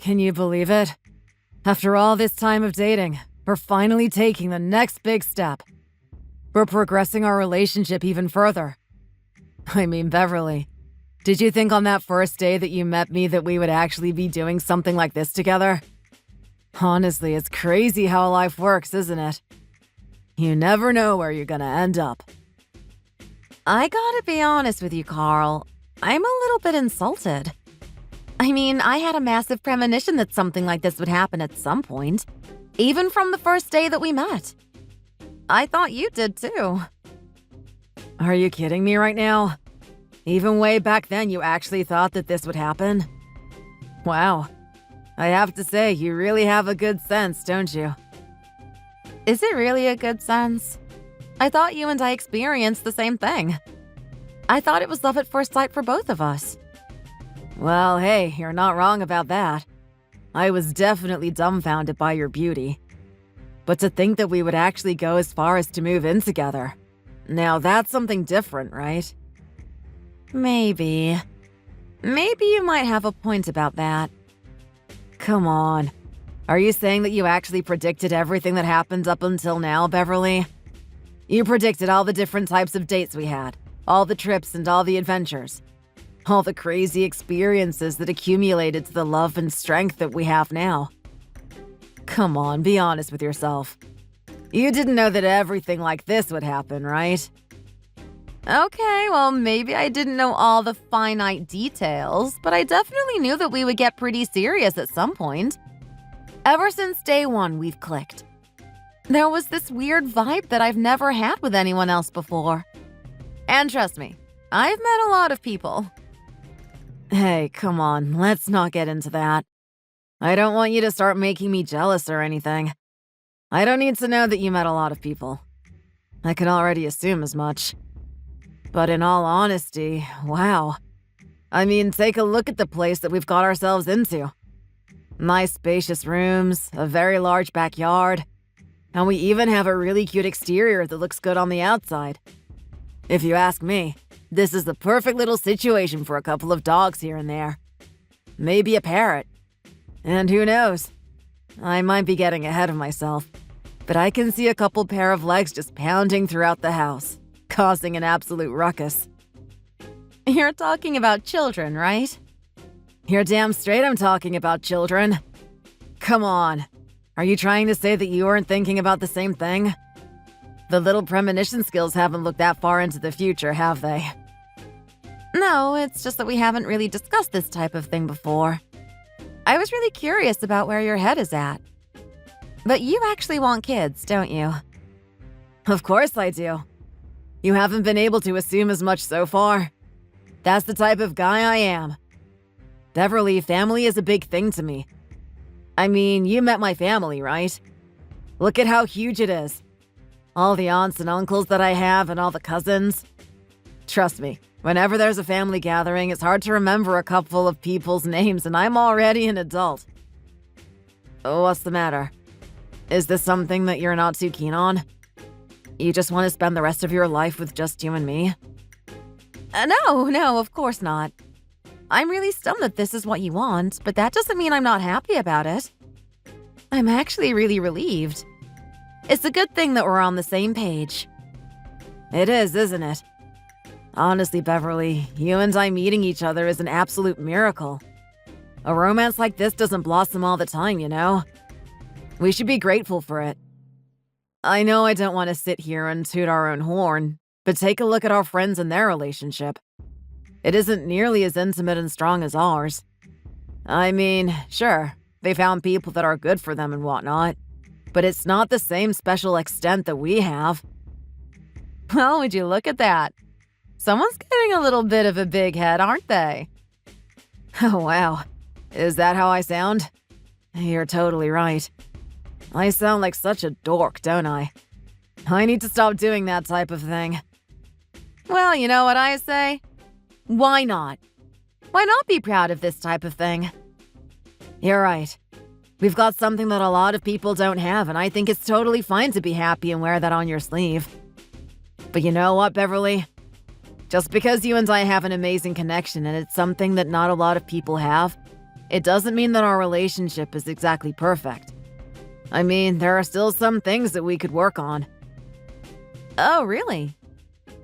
Can you believe it? After all this time of dating, we're finally taking the next big step. We're progressing our relationship even further. I mean, Beverly, did you think on that first day that you met me that we would actually be doing something like this together? Honestly, it's crazy how life works, isn't it? You never know where you're gonna end up. I gotta be honest with you, Carl. I'm a little bit insulted. I mean, I had a massive premonition that something like this would happen at some point, even from the first day that we met. I thought you did too. Are you kidding me right now? Even way back then, you actually thought that this would happen? Wow. I have to say, you really have a good sense, don't you? Is it really a good sense? I thought you and I experienced the same thing. I thought it was love at first sight for both of us. Well, hey, you're not wrong about that. I was definitely dumbfounded by your beauty. But to think that we would actually go as far as to move in together. Now that's something different, right? Maybe. Maybe you might have a point about that. Come on. Are you saying that you actually predicted everything that happened up until now, Beverly? You predicted all the different types of dates we had, all the trips and all the adventures, all the crazy experiences that accumulated to the love and strength that we have now. Come on, be honest with yourself. You didn't know that everything like this would happen, right? Okay, well, maybe I didn't know all the finite details, but I definitely knew that we would get pretty serious at some point. Ever since day one, we've clicked. There was this weird vibe that I've never had with anyone else before. And trust me, I've met a lot of people. Hey, come on, let's not get into that. I don't want you to start making me jealous or anything. I don't need to know that you met a lot of people. I can already assume as much. But in all honesty, wow. I mean, take a look at the place that we've got ourselves into. Nice spacious rooms, a very large backyard, and we even have a really cute exterior that looks good on the outside. If you ask me, this is the perfect little situation for a couple of dogs here and there. Maybe a parrot. And who knows? I might be getting ahead of myself, but I can see a couple pair of legs just pounding throughout the house, causing an absolute ruckus. You're talking about children, right? You're damn straight I'm talking about children. Come on. Are you trying to say that you weren't thinking about the same thing? The little premonition skills haven't looked that far into the future, have they? No, it's just that we haven't really discussed this type of thing before. I was really curious about where your head is at. But you actually want kids, don't you? Of course I do. You haven't been able to assume as much so far. That's the type of guy I am. Beverly, family is a big thing to me. I mean, you met my family, right? Look at how huge it is. All the aunts and uncles that I have and all the cousins. Trust me, whenever there's a family gathering, it's hard to remember a couple of people's names and I'm already an adult. What's the matter? Is this something that you're not too keen on? You just want to spend the rest of your life with just you and me? No, of course not. I'm really stunned that this is what you want, but that doesn't mean I'm not happy about it. I'm actually really relieved. It's a good thing that we're on the same page. It is, isn't it? Honestly, Beverly, you and I meeting each other is an absolute miracle. A romance like this doesn't blossom all the time, you know? We should be grateful for it. I know I don't want to sit here and toot our own horn, but take a look at our friends and their relationship. It isn't nearly as intimate and strong as ours. I mean, sure, they found people that are good for them and whatnot, but it's not the same special extent that we have. Well, would you look at that? Someone's getting a little bit of a big head, aren't they? Oh, wow. Is that how I sound? You're totally right. I sound like such a dork, don't I? I need to stop doing that type of thing. Well, you know what I say? Why not? Why not be proud of this type of thing? You're right. We've got something that a lot of people don't have, and I think it's totally fine to be happy and wear that on your sleeve. But you know what, Beverly? Just because you and I have an amazing connection and it's something that not a lot of people have, It doesn't mean that our relationship is exactly perfect. I mean, there are still some things that we could work on. Oh, really?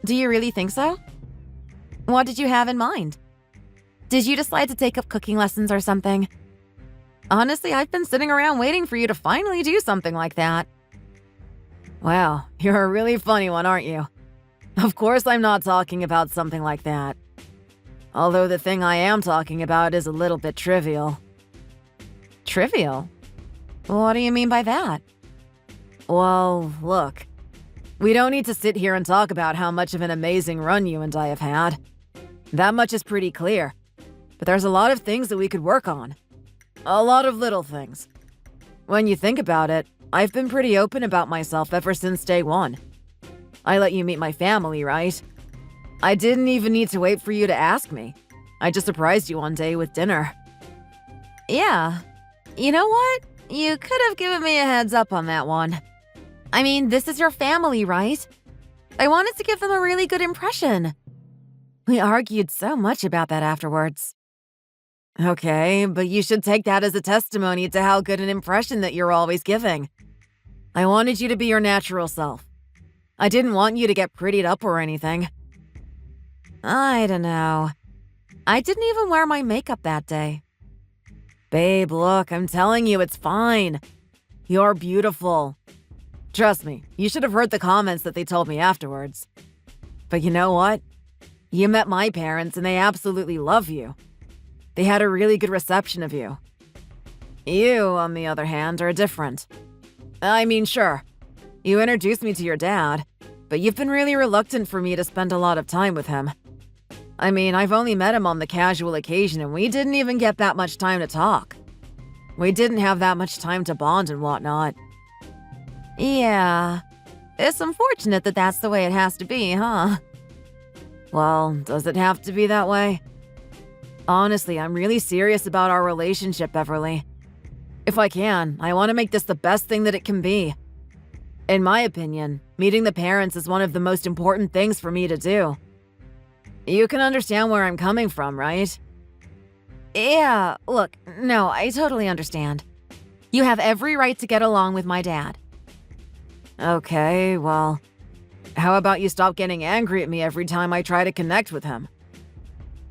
Do you really think so? What did you have in mind? Did you decide to take up cooking lessons or something? Honestly, I've been sitting around waiting for you to finally do something like that. Wow, you're a really funny one, aren't you? Of course I'm not talking about something like that. Although the thing I am talking about is a little bit trivial. Trivial? What do you mean by that? Well, look. We don't need to sit here and talk about how much of an amazing run you and I have had. That much is pretty clear. But there's a lot of things that we could work on. A lot of little things. When you think about it, I've been pretty open about myself ever since day one. I let you meet my family, right? I didn't even need to wait for you to ask me. I just surprised you one day with dinner. Yeah. You know what? You could have given me a heads up on that one. I mean, this is your family, right? I wanted to give them a really good impression. We argued so much about that afterwards. Okay, but you should take that as a testimony to how good an impression that you're always giving. I wanted you to be your natural self. I didn't want you to get prettied up or anything. I don't know. I didn't even wear my makeup that day. Babe, look, I'm telling you, it's fine. You're beautiful. Trust me, you should have heard the comments that they told me afterwards. But you know what? You met my parents and they absolutely love you. They had a really good reception of you. You, on the other hand, are different. I mean, sure, you introduced me to your dad, but you've been really reluctant for me to spend a lot of time with him. I mean, I've only met him on the casual occasion and we didn't even get that much time to talk. We didn't have that much time to bond and whatnot. Yeah. It's unfortunate that that's the way it has to be, huh? Well, does it have to be that way? Honestly, I'm really serious about our relationship, Beverly. If I can, I want to make this the best thing that it can be. In my opinion, meeting the parents is one of the most important things for me to do. You can understand where I'm coming from, right? Yeah, look, no, I totally understand. You have every right to get along with my dad. Okay, well, how about you stop getting angry at me every time I try to connect with him?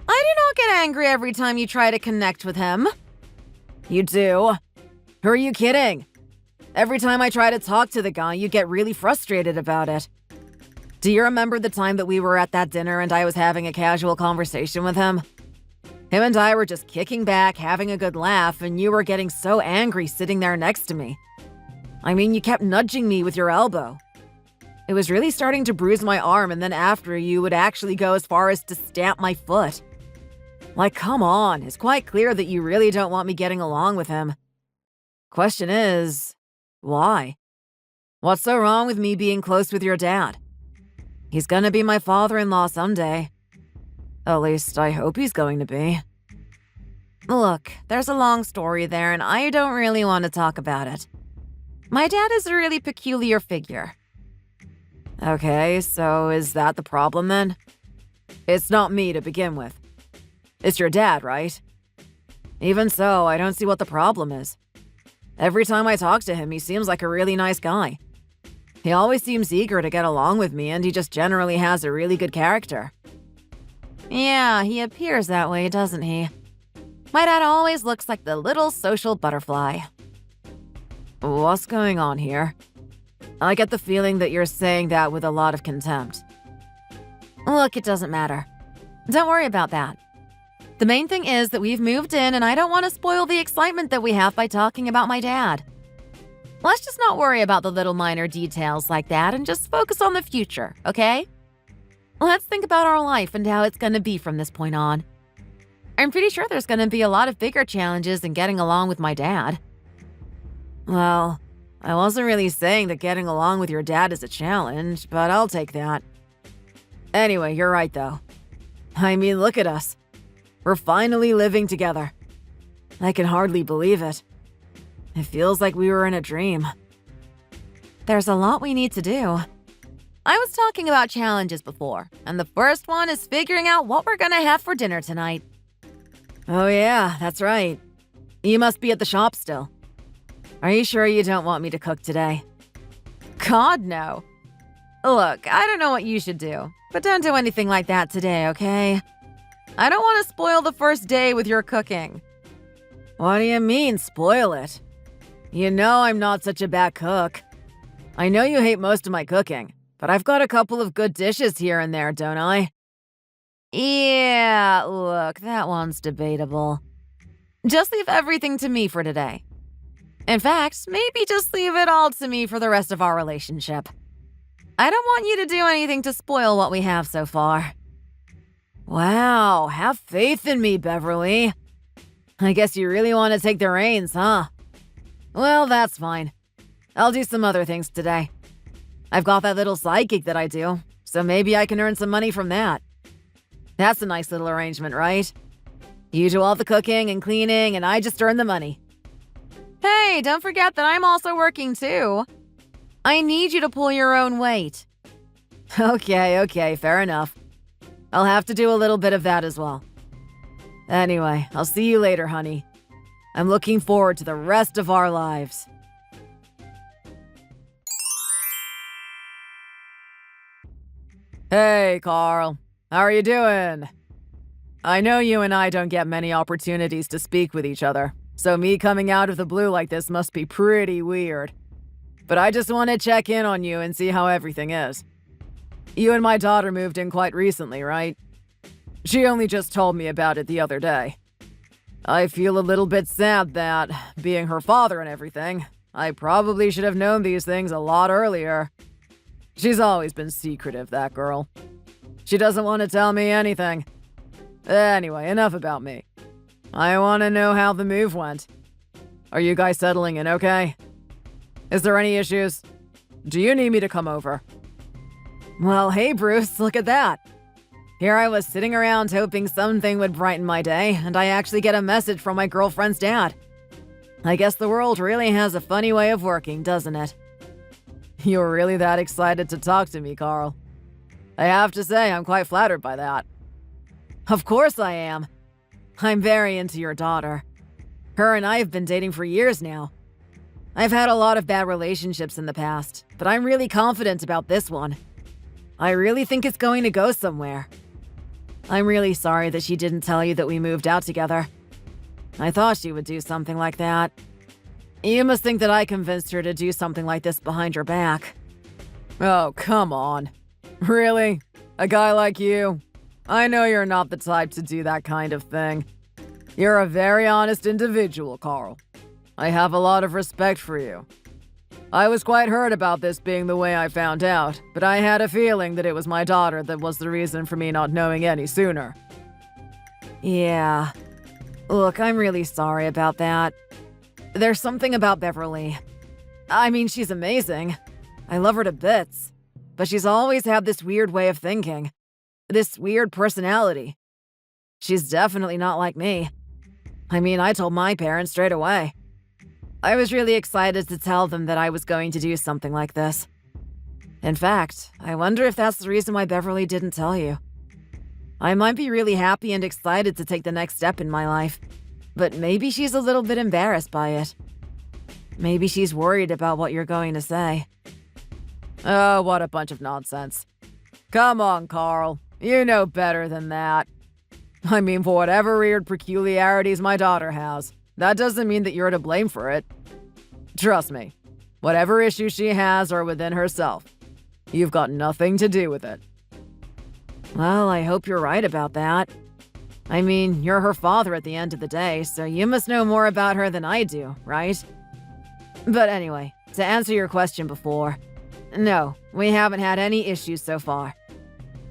I do not get angry every time you try to connect with him. You do? Who are you kidding? Every time I try to talk to the guy, you get really frustrated about it. Do you remember the time that we were at that dinner and I was having a casual conversation with him? Him and I were just kicking back, having a good laugh, and you were getting so angry sitting there next to me. I mean, you kept nudging me with your elbow. It was really starting to bruise my arm, and then after, you would actually go as far as to stamp my foot. Like, come on, it's quite clear that you really don't want me getting along with him. Question is, why? What's so wrong with me being close with your dad? He's gonna be my father-in-law someday. At least, I hope he's going to be. Look, there's a long story there, and I don't really want to talk about it. My dad is a really peculiar figure. Okay, so is that the problem then? It's not me to begin with. It's your dad, right? Even so, I don't see what the problem is. Every time I talk to him, he seems like a really nice guy. He always seems eager to get along with me, and he just generally has a really good character. Yeah, he appears that way, doesn't he? My dad always looks like the little social butterfly. What's going on here? I get the feeling that you're saying that with a lot of contempt. Look, it doesn't matter. Don't worry about that. The main thing is that we've moved in and I don't want to spoil the excitement that we have by talking about my dad. Let's just not worry about the little minor details like that and just focus on the future, okay? Let's think about our life and how it's going to be from this point on. I'm pretty sure there's going to be a lot of bigger challenges than getting along with my dad. Well, I wasn't really saying that getting along with your dad is a challenge, but I'll take that. Anyway, you're right though. I mean, look at us. We're finally living together. I can hardly believe it. It feels like we were in a dream. There's a lot we need to do. I was talking about challenges before, and the first one is figuring out what we're gonna have for dinner tonight. Oh yeah, that's right. You must be at the shop still. Are you sure you don't want me to cook today? God, no. Look, I don't know what you should do, but don't do anything like that today, okay? I don't want to spoil the first day with your cooking. What do you mean, spoil it? You know I'm not such a bad cook. I know you hate most of my cooking, but I've got a couple of good dishes here and there, don't I? Yeah, look, that one's debatable. Just leave everything to me for today. In fact, maybe just leave it all to me for the rest of our relationship. I don't want you to do anything to spoil what we have so far. Wow, have faith in me, Beverly. I guess you really want to take the reins, huh? Well, that's fine. I'll do some other things today. I've got that little side gig that I do, so maybe I can earn some money from that. That's a nice little arrangement, right? You do all the cooking and cleaning, and I just earn the money. Hey, don't forget that I'm also working too. I need you to pull your own weight. Okay, fair enough. I'll have to do a little bit of that as well. Anyway, I'll see you later, honey. I'm looking forward to the rest of our lives. Hey, Carl. How are you doing? I know you and I don't get many opportunities to speak with each other, so me coming out of the blue like this must be pretty weird. But I just want to check in on you and see how everything is. You and my daughter moved in quite recently, right? She only just told me about it the other day. I feel a little bit sad that, being her father and everything, I probably should have known these things a lot earlier. She's always been secretive, that girl. She doesn't want to tell me anything. Anyway, enough about me. I want to know how the move went. Are you guys settling in okay? Is there any issues? Do you need me to come over? Well, hey, Bruce, look at that. Here I was sitting around hoping something would brighten my day, and I actually get a message from my girlfriend's dad. I guess the world really has a funny way of working, doesn't it? You're really that excited to talk to me, Carl. I have to say, I'm quite flattered by that. Of course I am. I'm very into your daughter. Her and I have been dating for years now. I've had a lot of bad relationships in the past, but I'm really confident about this one. I really think it's going to go somewhere. I'm really sorry that she didn't tell you that we moved out together. I thought she would do something like that. You must think that I convinced her to do something like this behind your back. Oh, come on. Really? A guy like you? I know you're not the type to do that kind of thing. You're a very honest individual, Carl. I have a lot of respect for you. I was quite hurt about this being the way I found out, but I had a feeling that it was my daughter that was the reason for me not knowing any sooner. Yeah. Look, I'm really sorry about that. There's something about Beverly. I mean, she's amazing. I love her to bits. But she's always had this weird way of thinking. This weird personality. She's definitely not like me. I mean, I told my parents straight away. I was really excited to tell them that I was going to do something like this. In fact, I wonder if that's the reason why Beverly didn't tell you. I might be really happy and excited to take the next step in my life, but maybe she's a little bit embarrassed by it. Maybe she's worried about what you're going to say. Oh, what a bunch of nonsense. Come on, Carl. You know better than that. I mean, for whatever weird peculiarities my daughter has, that doesn't mean that you're to blame for it. Trust me, whatever issues she has are within herself. You've got nothing to do with it. Well, I hope you're right about that. I mean, you're her father at the end of the day, so you must know more about her than I do, right? But anyway, to answer your question before, no, we haven't had any issues so far.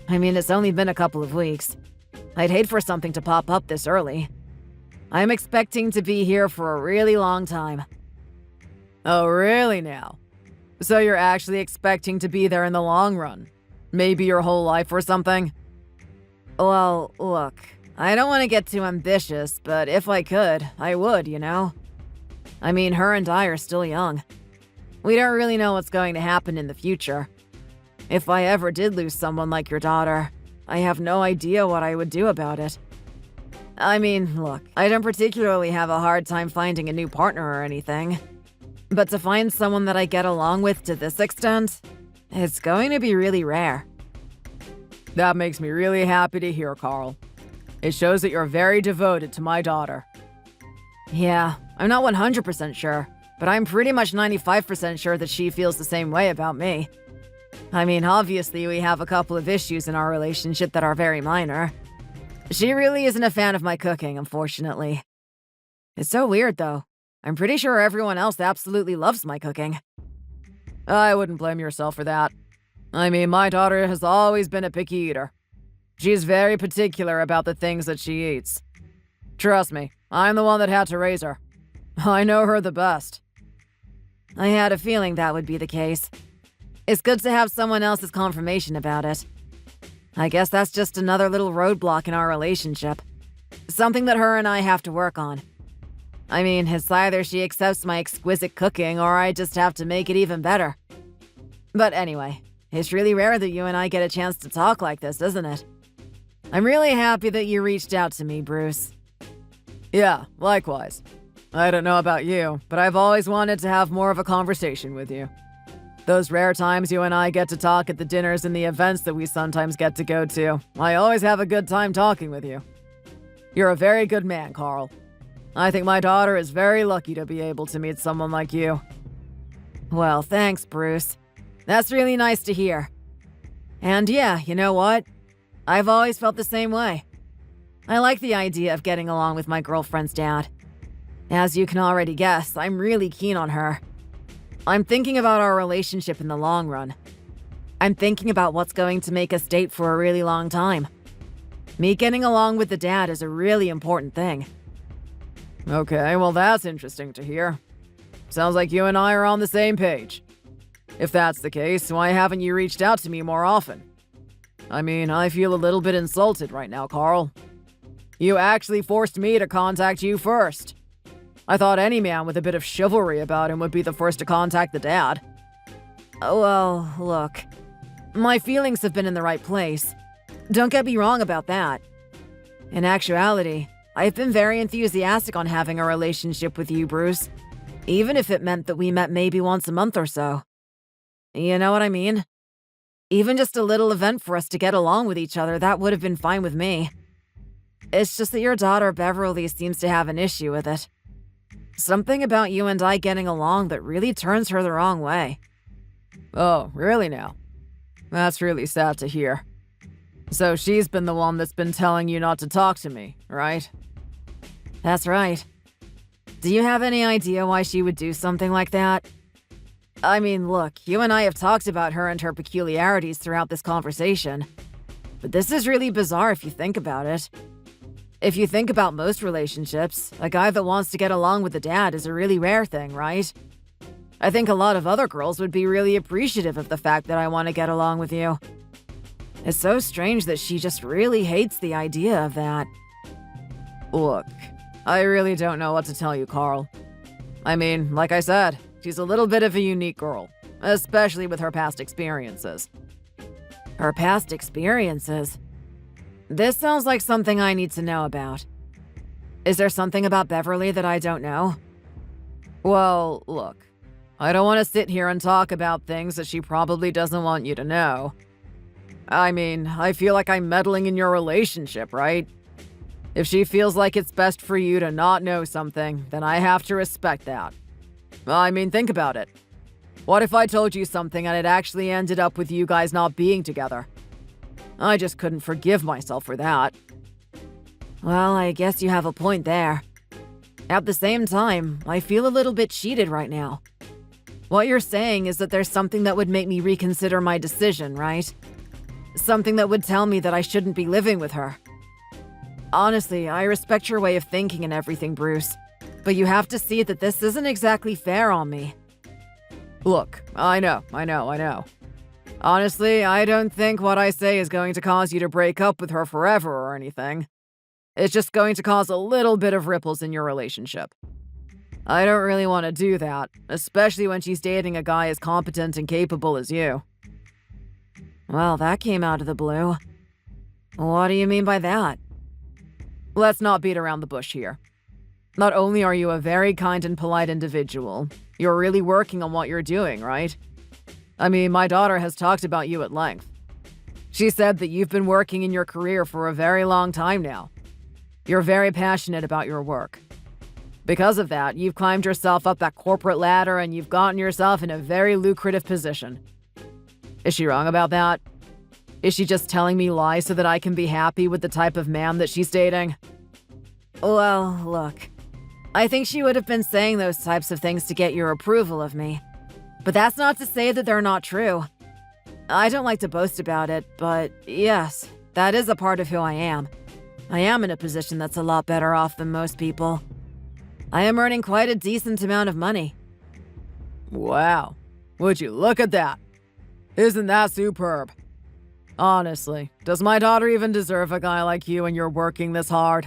I mean, it's only been a couple of weeks. I'd hate for something to pop up this early. I'm expecting to be here for a really long time. Oh, really now? So you're actually expecting to be there in the long run? Maybe your whole life or something? Well, look, I don't want to get too ambitious, but if I could, I would, you know? I mean, her and I are still young. We don't really know what's going to happen in the future. If I ever did lose someone like your daughter, I have no idea what I would do about it. I mean, look, I don't particularly have a hard time finding a new partner or anything. But to find someone that I get along with to this extent, it's going to be really rare. That makes me really happy to hear, Carl. It shows that you're very devoted to my daughter. Yeah, I'm not 100% sure, but I'm pretty much 95% sure that she feels the same way about me. I mean, obviously we have a couple of issues in our relationship that are very minor. She really isn't a fan of my cooking, unfortunately. It's so weird, though. I'm pretty sure everyone else absolutely loves my cooking. I wouldn't blame yourself for that. I mean, my daughter has always been a picky eater. She's very particular about the things that she eats. Trust me, I'm the one that had to raise her. I know her the best. I had a feeling that would be the case. It's good to have someone else's confirmation about it. I guess that's just another little roadblock in our relationship. Something that her and I have to work on. I mean, it's either she accepts my exquisite cooking or I just have to make it even better. But anyway, it's really rare that you and I get a chance to talk like this, isn't it? I'm really happy that you reached out to me, Bruce. Yeah, likewise. I don't know about you, but I've always wanted to have more of a conversation with you. Those rare times you and I get to talk at the dinners and the events that we sometimes get to go to, I always have a good time talking with you. You're a very good man, Carl. I think my daughter is very lucky to be able to meet someone like you. Well, thanks, Bruce. That's really nice to hear. And yeah, you know what? I've always felt the same way. I like the idea of getting along with my girlfriend's dad. As you can already guess, I'm really keen on her. I'm thinking about our relationship in the long run. I'm thinking about what's going to make us date for a really long time. Me getting along with the dad is a really important thing. Okay, well that's interesting to hear. Sounds like you and I are on the same page. If that's the case, why haven't you reached out to me more often? I mean, I feel a little bit insulted right now, Carl. You actually forced me to contact you first. I thought any man with a bit of chivalry about him would be the first to contact the dad. Well, look. My feelings have been in the right place. Don't get me wrong about that. In actuality, I've been very enthusiastic on having a relationship with you, Bruce. Even if it meant that we met maybe once a month or so. You know what I mean? Even just a little event for us to get along with each other, that would have been fine with me. It's just that your daughter Beverly seems to have an issue with it. Something about you and I getting along that really turns her the wrong way. Oh, really now? That's really sad to hear. So she's been the one that's been telling you not to talk to me, right? That's right. Do you have any idea why she would do something like that? I mean, look, you and I have talked about her and her peculiarities throughout this conversation. But this is really bizarre if you think about it. If you think about most relationships, a guy that wants to get along with the dad is a really rare thing, right? I think a lot of other girls would be really appreciative of the fact that I want to get along with you. It's so strange that she just really hates the idea of that. Look, I really don't know what to tell you, Carl. I mean, like I said, she's a little bit of a unique girl, especially with her past experiences. Her past experiences? This sounds like something I need to know about. Is there something about Beverly that I don't know? Well, look, I don't want to sit here and talk about things that she probably doesn't want you to know. I mean, I feel like I'm meddling in your relationship, right? If she feels like it's best for you to not know something, then I have to respect that. I mean, think about it. What if I told you something and it actually ended up with you guys not being together? I just couldn't forgive myself for that. Well, I guess you have a point there. At the same time, I feel a little bit cheated right now. What you're saying is that there's something that would make me reconsider my decision, right? Something that would tell me that I shouldn't be living with her. Honestly, I respect your way of thinking and everything, Bruce. But you have to see that this isn't exactly fair on me. Look, I know. Honestly, I don't think what I say is going to cause you to break up with her forever or anything. It's just going to cause a little bit of ripples in your relationship. I don't really want to do that, especially when she's dating a guy as competent and capable as you. Well, that came out of the blue. What do you mean by that? Let's not beat around the bush here. Not only are you a very kind and polite individual, you're really working on what you're doing, right? I mean, my daughter has talked about you at length. She said that you've been working in your career for a very long time now. You're very passionate about your work. Because of that, you've climbed yourself up that corporate ladder and you've gotten yourself in a very lucrative position. Is she wrong about that? Is she just telling me lies so that I can be happy with the type of man that she's dating? Well, look. I think she would have been saying those types of things to get your approval of me. But that's not to say that they're not true. I don't like to boast about it, but yes, that is a part of who I am. I am in a position that's a lot better off than most people. I am earning quite a decent amount of money. Wow. Would you look at that? Isn't that superb? Honestly, does my daughter even deserve a guy like you when you're working this hard?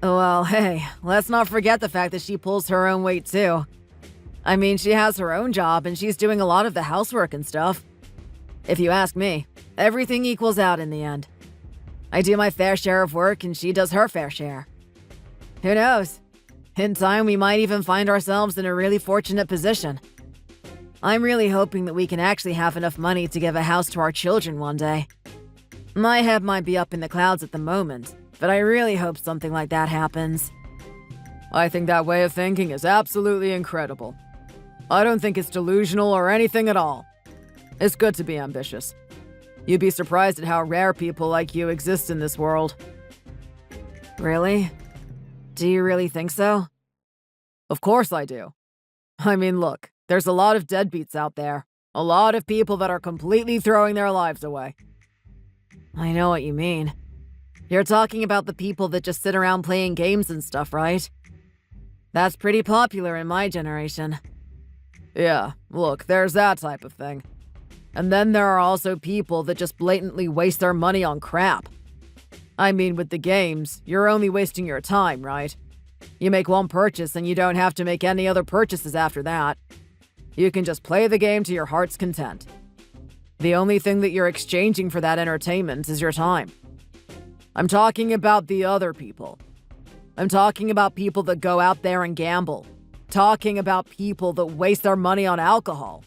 Well, hey, let's not forget the fact that she pulls her own weight too. I mean, she has her own job and she's doing a lot of the housework and stuff. If you ask me, everything equals out in the end. I do my fair share of work and she does her fair share. Who knows? In time, we might even find ourselves in a really fortunate position. I'm really hoping that we can actually have enough money to give a house to our children one day. My head might be up in the clouds at the moment, but I really hope something like that happens. I think that way of thinking is absolutely incredible. I don't think it's delusional or anything at all. It's good to be ambitious. You'd be surprised at how rare people like you exist in this world. Really? Do you really think so? Of course I do. I mean, look, there's a lot of deadbeats out there. A lot of people that are completely throwing their lives away. I know what you mean. You're talking about the people that just sit around playing games and stuff, right? That's pretty popular in my generation. Yeah, look, there's that type of thing. And then there are also people that just blatantly waste their money on crap. I mean, with the games, you're only wasting your time, right? You make one purchase and you don't have to make any other purchases after that. You can just play the game to your heart's content. The only thing that you're exchanging for that entertainment is your time. I'm talking about the other people. I'm talking about people that go out there and gamble. Talking about people that waste their money on alcohol.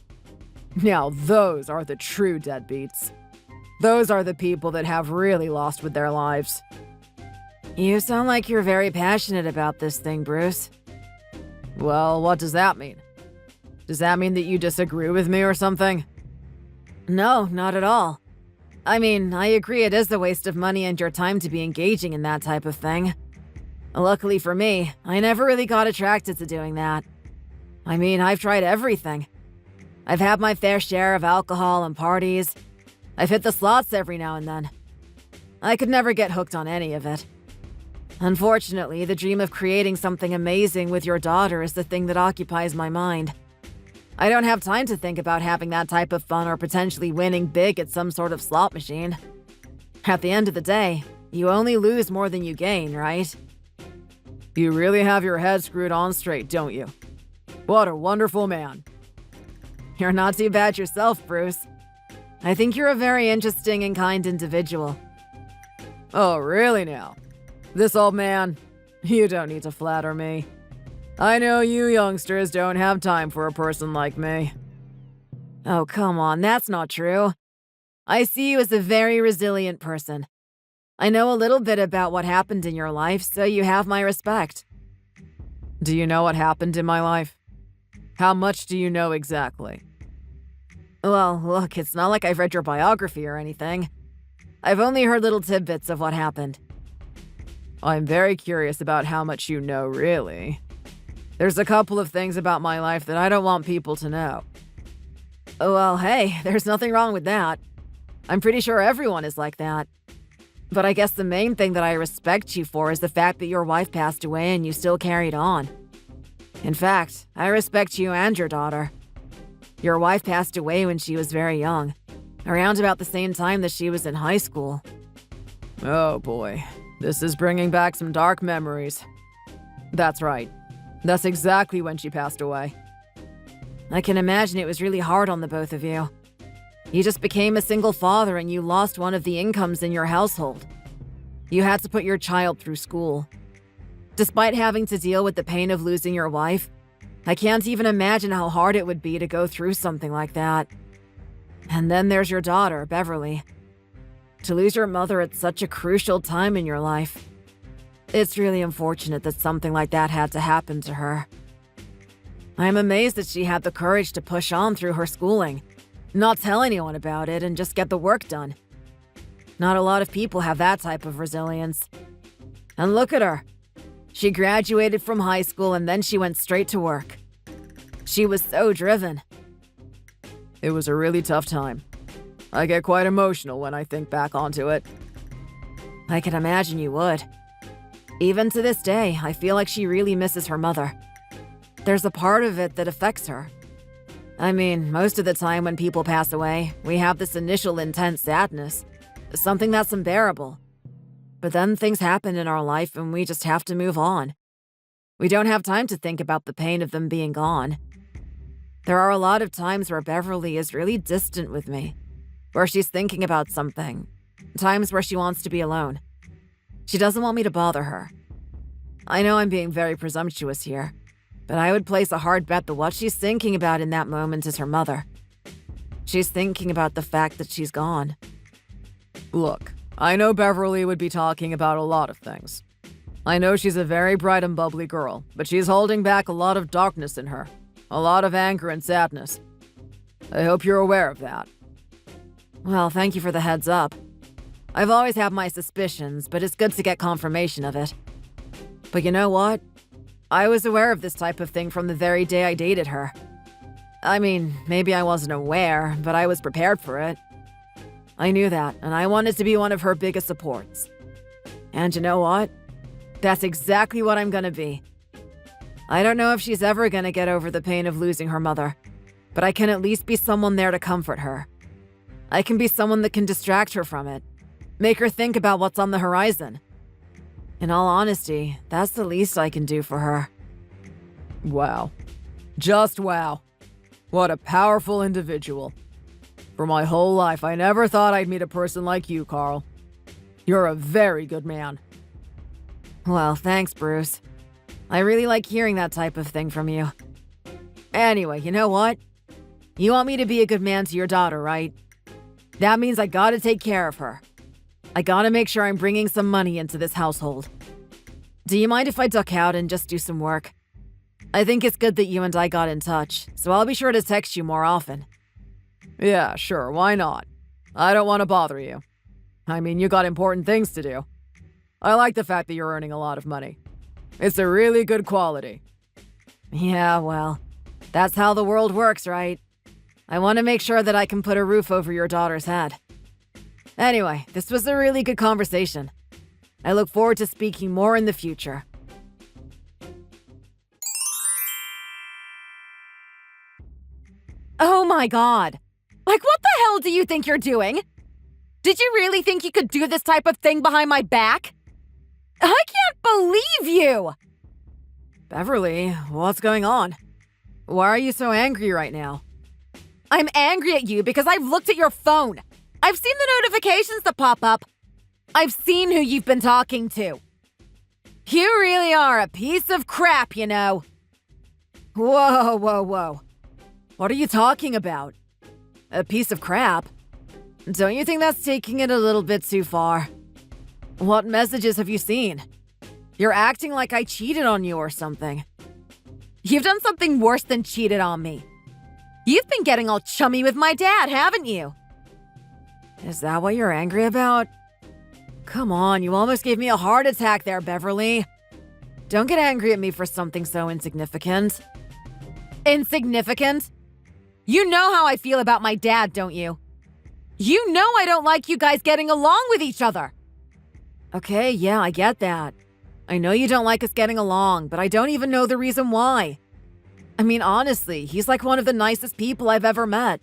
Now, those are the true deadbeats. Those are the people that have really lost with their lives. You sound like you're very passionate about this thing, Bruce. Well, what does that mean? Does that mean that you disagree with me or something? No, not at all. I mean, I agree it is a waste of money and your time to be engaging in that type of thing. Luckily for me, I never really got attracted to doing that. I mean, I've tried everything. I've had my fair share of alcohol and parties. I've hit the slots every now and then. I could never get hooked on any of it. Unfortunately, the dream of creating something amazing with your daughter is the thing that occupies my mind. I don't have time to think about having that type of fun or potentially winning big at some sort of slot machine. At the end of the day, you only lose more than you gain, right? You really have your head screwed on straight, don't you? What a wonderful man. You're not too bad yourself, Bruce. I think you're a very interesting and kind individual. Oh, really now? This old man? You don't need to flatter me. I know you youngsters don't have time for a person like me. Oh, come on, that's not true. I see you as a very resilient person. I know a little bit about what happened in your life, so you have my respect. Do you know what happened in my life? How much do you know exactly? Well, look, it's not like I've read your biography or anything. I've only heard little tidbits of what happened. I'm very curious about how much you know, really. There's a couple of things about my life that I don't want people to know. Well, hey, there's nothing wrong with that. I'm pretty sure everyone is like that. But I guess the main thing that I respect you for is the fact that your wife passed away and you still carried on. In fact, I respect you and your daughter. Your wife passed away when she was very young, around about the same time that she was in high school. Oh boy, this is bringing back some dark memories. That's right. That's exactly when she passed away. I can imagine it was really hard on the both of you. You just became a single father and you lost one of the incomes in your household. You had to put your child through school. Despite having to deal with the pain of losing your wife, I can't even imagine how hard it would be to go through something like that. And then there's your daughter, Beverly. To lose your mother at such a crucial time in your life. It's really unfortunate that something like that had to happen to her. I'm amazed that she had the courage to push on through her schooling, not tell anyone about it, and just get the work done. Not a lot of people have that type of resilience. And look at her. She graduated from high school and then she went straight to work. She was so driven. It was a really tough time. I get quite emotional when I think back onto it. I can imagine you would. Even to this day, I feel like she really misses her mother. There's a part of it that affects her. I mean, most of the time when people pass away, we have this initial intense sadness, something that's unbearable. But then things happen in our life and we just have to move on. We don't have time to think about the pain of them being gone. There are a lot of times where Beverly is really distant with me, where she's thinking about something, times where she wants to be alone. She doesn't want me to bother her. I know I'm being very presumptuous here, but I would place a hard bet that what she's thinking about in that moment is her mother. She's thinking about the fact that she's gone. Look, I know Beverly would be talking about a lot of things. I know she's a very bright and bubbly girl, but she's holding back a lot of darkness in her, a lot of anger and sadness. I hope you're aware of that. Well, thank you for the heads up. I've always had my suspicions, but it's good to get confirmation of it. But you know what? I was aware of this type of thing from the very day I dated her. I mean, maybe I wasn't aware, but I was prepared for it. I knew that, and I wanted to be one of her biggest supports. And you know what? That's exactly what I'm gonna be. I don't know if she's ever gonna get over the pain of losing her mother, but I can at least be someone there to comfort her. I can be someone that can distract her from it, make her think about what's on the horizon. In all honesty, that's the least I can do for her. Wow. Just wow. What a powerful individual. For my whole life, I never thought I'd meet a person like you, Carl. You're a very good man. Well, thanks, Bruce. I really like hearing that type of thing from you. Anyway, you know what? You want me to be a good man to your daughter, right? That means I gotta take care of her. I gotta make sure I'm bringing some money into this household. Do you mind if I duck out and just do some work? I think it's good that you and I got in touch, so I'll be sure to text you more often. Yeah, sure, why not? I don't want to bother you. I mean, you got important things to do. I like the fact that you're earning a lot of money. It's a really good quality. Yeah, well, that's how the world works, right? I want to make sure that I can put a roof over your daughter's head. Anyway, this was a really good conversation. I look forward to speaking more in the future. Oh my god! Like, what the hell do you think you're doing? Did you really think you could do this type of thing behind my back? I can't believe you! Beverly, what's going on? Why are you so angry right now? I'm angry at you because I've looked at your phone. I've seen the notifications that pop up. I've seen who you've been talking to. You really are a piece of crap, you know. Whoa, whoa, whoa. What are you talking about? A piece of crap? Don't you think that's taking it a little bit too far? What messages have you seen? You're acting like I cheated on you or something. You've done something worse than cheated on me. You've been getting all chummy with my dad, haven't you? Is that what you're angry about? Come on, you almost gave me a heart attack there, Beverly. Don't get angry at me for something so insignificant. Insignificant? You know how I feel about my dad, don't you? You know I don't like you guys getting along with each other. Okay, yeah, I get that. I know you don't like us getting along, but I don't even know the reason why. I mean, honestly, he's like one of the nicest people I've ever met.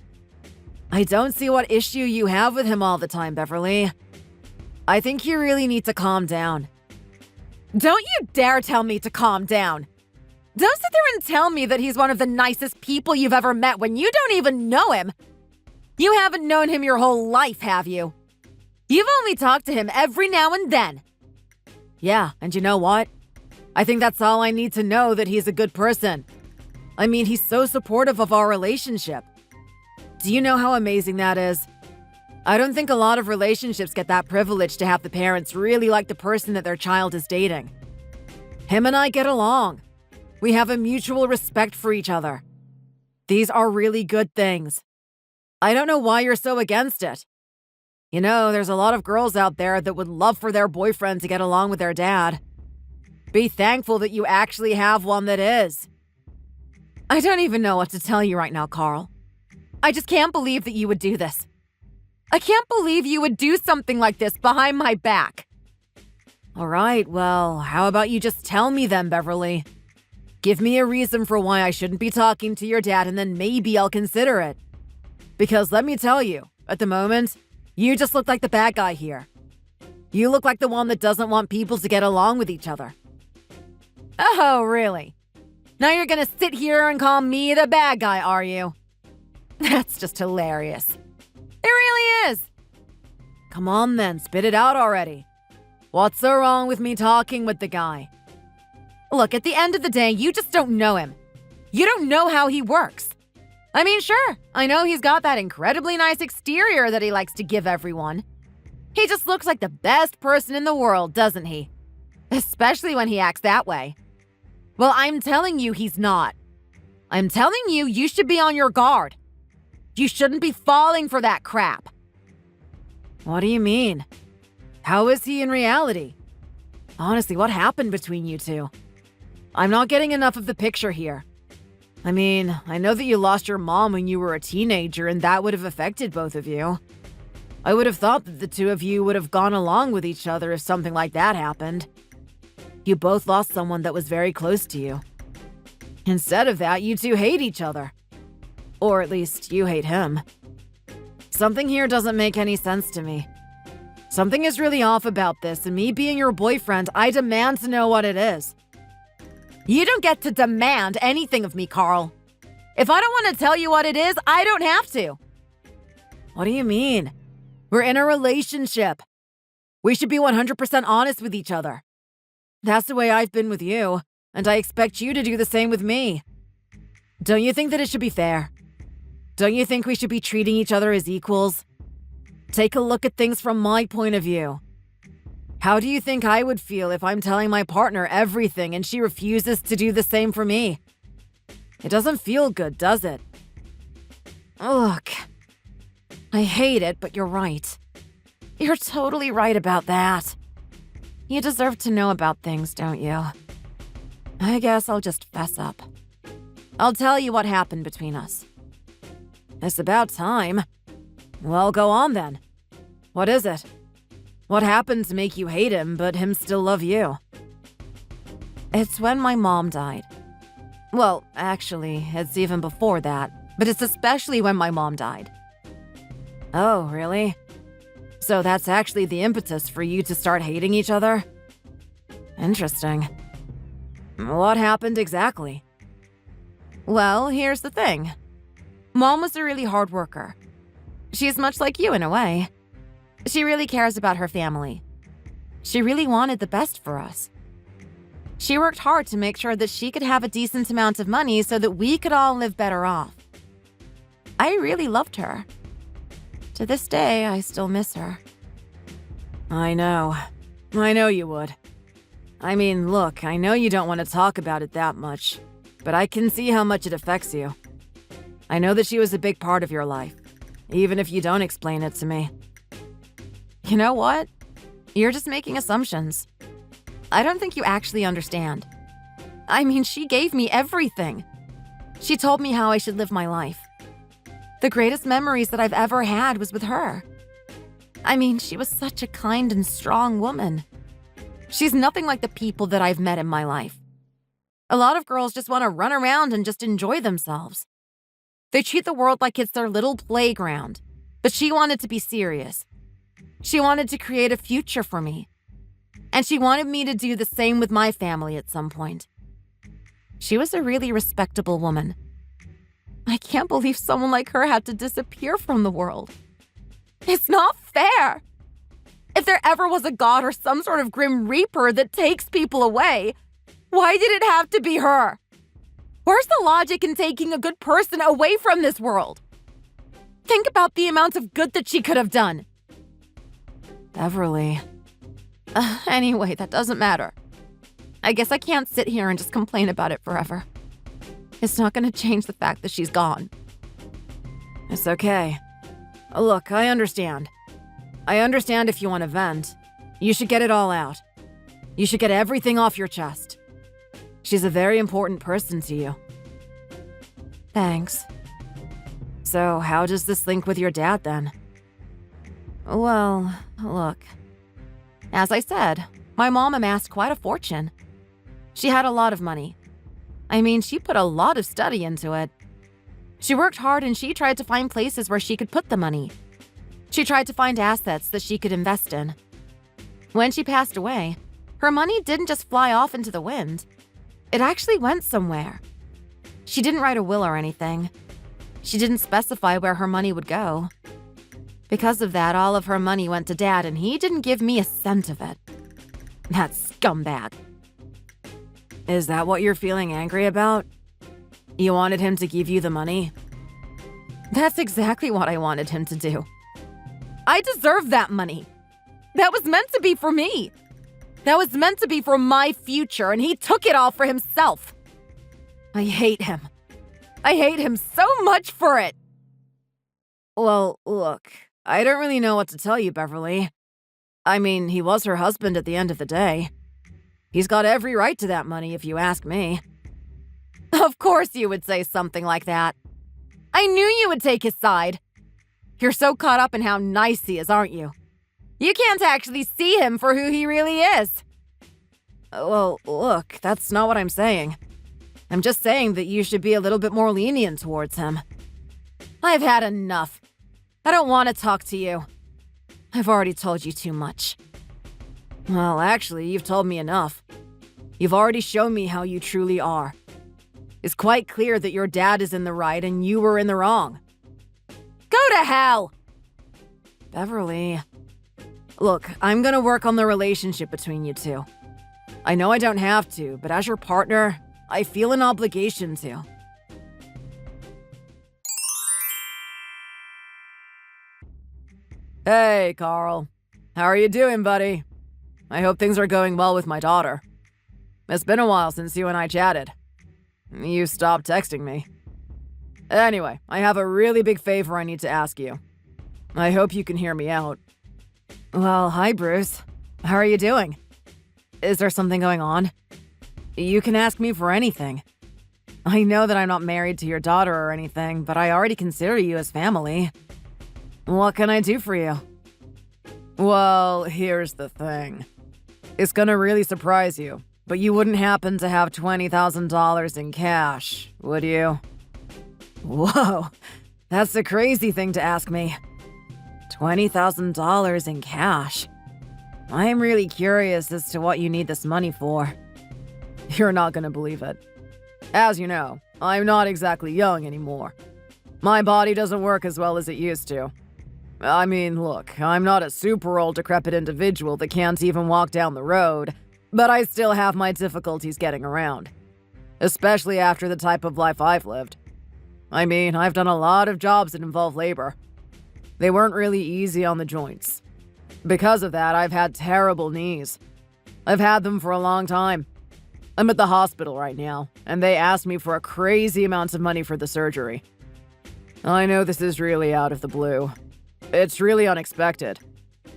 I don't see what issue you have with him all the time, Beverly. I think you really need to calm down. Don't you dare tell me to calm down. Don't sit there and tell me that he's one of the nicest people you've ever met when you don't even know him. You haven't known him your whole life, have you? You've only talked to him every now and then, Yeah, and you know what? I think that's all I need to know, that he's a good person. I mean, he's so supportive of our relationship. Do you know how amazing that is? I don't think a lot of relationships get that privilege to have the parents really like the person that their child is dating. Him and I get along. We have a mutual respect for each other. These are really good things. I don't know why you're so against it. You know, there's a lot of girls out there that would love for their boyfriend to get along with their dad. Be thankful that you actually have one that is. I don't even know what to tell you right now, Carl. I just can't believe that you would do this. I can't believe you would do something like this behind my back. All right, well, how about you just tell me then, Beverly? Give me a reason for why I shouldn't be talking to your dad, and then maybe I'll consider it. Because let me tell you, at the moment, you just look like the bad guy here. You look like the one that doesn't want people to get along with each other. Oh, really? Now you're gonna sit here and call me the bad guy, are you? That's just hilarious. It really is. Come on then, spit it out already. What's so wrong with me talking with the guy? Look, at the end of the day, you just don't know him. You don't know how he works. I mean, sure, I know he's got that incredibly nice exterior that he likes to give everyone. He just looks like the best person in the world, doesn't he? Especially when he acts that way. Well, I'm telling you he's not. I'm telling you, you should be on your guard. You shouldn't be falling for that crap. What do you mean? How is he in reality? Honestly, what happened between you two? I'm not getting enough of the picture here. I mean, I know that you lost your mom when you were a teenager, and that would have affected both of you. I would have thought that the two of you would have gone along with each other if something like that happened. You both lost someone that was very close to you. Instead of that, you two hate each other. Or at least, you hate him. Something here doesn't make any sense to me. Something is really off about this, and me being your boyfriend, I demand to know what it is. You don't get to demand anything of me, Carl. If I don't want to tell you what it is, I don't have to. What do you mean? We're in a relationship. We should be 100% honest with each other. That's the way I've been with you, and I expect you to do the same with me. Don't you think that it should be fair? Don't you think we should be treating each other as equals? Take a look at things from my point of view. How do you think I would feel if I'm telling my partner everything and she refuses to do the same for me? It doesn't feel good, does it? Look, I hate it, but you're right. You're totally right about that. You deserve to know about things, don't you? I guess I'll just fess up. I'll tell you what happened between us. It's about time. Well, go on then. What is it? What happened to make you hate him, but him still love you? It's when my mom died. Well, actually, it's even before that, but it's especially when my mom died. Oh, really? So that's actually the impetus for you to start hating each other? Interesting. What happened exactly? Well, here's the thing. Mom was a really hard worker. She's much like you in a way. She really cares about her family. She really wanted the best for us. She worked hard to make sure that she could have a decent amount of money so that we could all live better off. I really loved her. To this day, I still miss her. I know you would. I mean, look, I know you don't want to talk about it that much, but I can see how much it affects you. I know that she was a big part of your life, even if you don't explain it to me. You know what? You're just making assumptions. I don't think you actually understand. I mean, she gave me everything. She told me how I should live my life. The greatest memories that I've ever had was with her. I mean, she was such a kind and strong woman. She's nothing like the people that I've met in my life. A lot of girls just want to run around and just enjoy themselves. They treat the world like it's their little playground. But she wanted to be serious. She wanted to create a future for me. And she wanted me to do the same with my family at some point. She was a really respectable woman. I can't believe someone like her had to disappear from the world. It's not fair. If there ever was a god or some sort of grim reaper that takes people away, why did it have to be her? Where's the logic in taking a good person away from this world? Think about the amount of good that she could have done. Beverly. Anyway, that doesn't matter. I guess I can't sit here and just complain about it forever. It's not going to change the fact that she's gone. It's okay. Look, I understand. I understand if you want to vent. You should get it all out. You should get everything off your chest. She's a very important person to you. Thanks. So, how does this link with your dad then? Well, look. As I said, my mom amassed quite a fortune. She had a lot of money. I mean, she put a lot of study into it. She worked hard and she tried to find places where she could put the money. She tried to find assets that she could invest in. When she passed away, her money didn't just fly off into the wind. It actually went somewhere. She didn't write a will or anything. She didn't specify where her money would go. Because of that, all of her money went to Dad, and he didn't give me a cent of it. That scumbag. Is that what you're feeling angry about? You wanted him to give you the money? That's exactly what I wanted him to do. I deserve that money. That was meant to be for me. That was meant to be for my future, and he took it all for himself. I hate him. I hate him so much for it. Well, look, I don't really know what to tell you, Beverly. I mean, he was her husband at the end of the day. He's got every right to that money, if you ask me. Of course you would say something like that. I knew you would take his side. You're so caught up in how nice he is, aren't you? You can't actually see him for who he really is. Well, look, that's not what I'm saying. I'm just saying that you should be a little bit more lenient towards him. I've had enough. I don't want to talk to you. I've already told you too much. Well, actually, you've told me enough. You've already shown me how you truly are. It's quite clear that your dad is in the right and you were in the wrong. Go to hell! Beverly. Look, I'm gonna work on the relationship between you two. I know I don't have to, but as your partner, I feel an obligation to. Hey, Carl. How are you doing, buddy? I hope things are going well with my daughter. It's been a while since you and I chatted. You stopped texting me. Anyway, I have a really big favor I need to ask you. I hope you can hear me out. Well, hi, Bruce. How are you doing? Is there something going on? You can ask me for anything. I know that I'm not married to your daughter or anything, but I already consider you as family. What can I do for you? Well, here's the thing. It's gonna really surprise you, but you wouldn't happen to have $20,000 in cash, would you? Whoa, that's a crazy thing to ask me. $20,000 in cash. I'm really curious as to what you need this money for. You're not gonna believe it. As you know, I'm not exactly young anymore. My body doesn't work as well as it used to. I mean, look, I'm not a super old decrepit individual that can't even walk down the road, but I still have my difficulties getting around. Especially after the type of life I've lived. I mean, I've done a lot of jobs that involve labor. They weren't really easy on the joints. Because of that, I've had terrible knees. I've had them for a long time. I'm at the hospital right now, and they asked me for a crazy amount of money for the surgery. I know this is really out of the blue. It's really unexpected.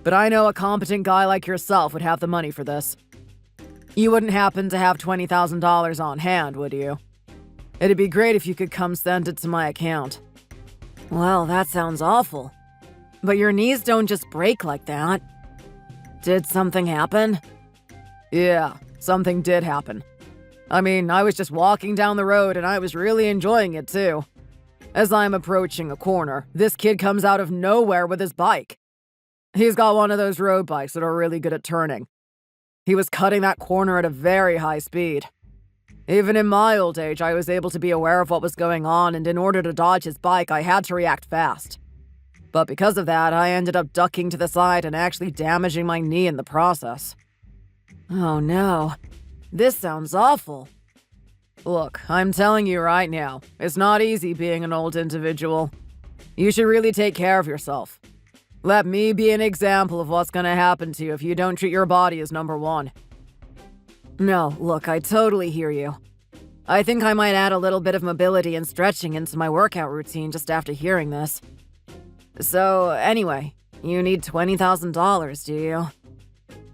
But I know a competent guy like yourself would have the money for this. You wouldn't happen to have $20,000 on hand, would you? It'd be great if you could come send it to my account. Well, that sounds awful. But your knees don't just break like that. Did something happen? Yeah, something did happen. I mean, I was just walking down the road and I was really enjoying it too. As I'm approaching a corner, this kid comes out of nowhere with his bike. He's got one of those road bikes that are really good at turning. He was cutting that corner at a very high speed. Even in my old age, I was able to be aware of what was going on, and in order to dodge his bike, I had to react fast. But because of that, I ended up ducking to the side and actually damaging my knee in the process. Oh no, this sounds awful. Look, I'm telling you right now, it's not easy being an old individual. You should really take care of yourself. Let me be an example of what's gonna happen to you if you don't treat your body as number one. No, look, I totally hear you. I think I might add a little bit of mobility and stretching into my workout routine just after hearing this. So, anyway, you need $20,000, do you?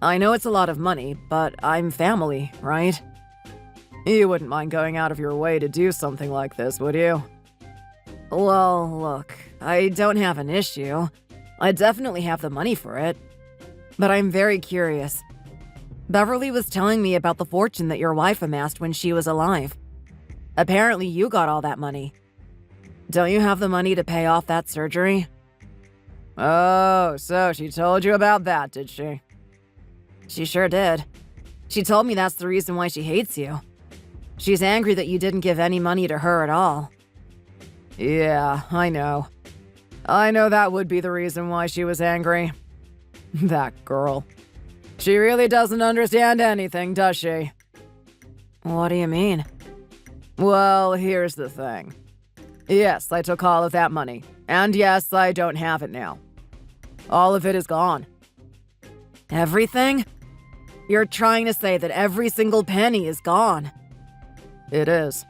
I know it's a lot of money, but I'm family, right? You wouldn't mind going out of your way to do something like this, would you? Well, look, I don't have an issue. I definitely have the money for it. But I'm very curious. Beverly was telling me about the fortune that your wife amassed when she was alive. Apparently you got all that money. Don't you have the money to pay off that surgery? Oh, so she told you about that, did she? She sure did. She told me that's the reason why she hates you. She's angry that you didn't give any money to her at all. Yeah, I know. I know that would be the reason why she was angry. That girl. She really doesn't understand anything, does she? What do you mean? Well, here's the thing. Yes, I took all of that money. And yes, I don't have it now. All of it is gone. Everything? You're trying to say that every single penny is gone. It is.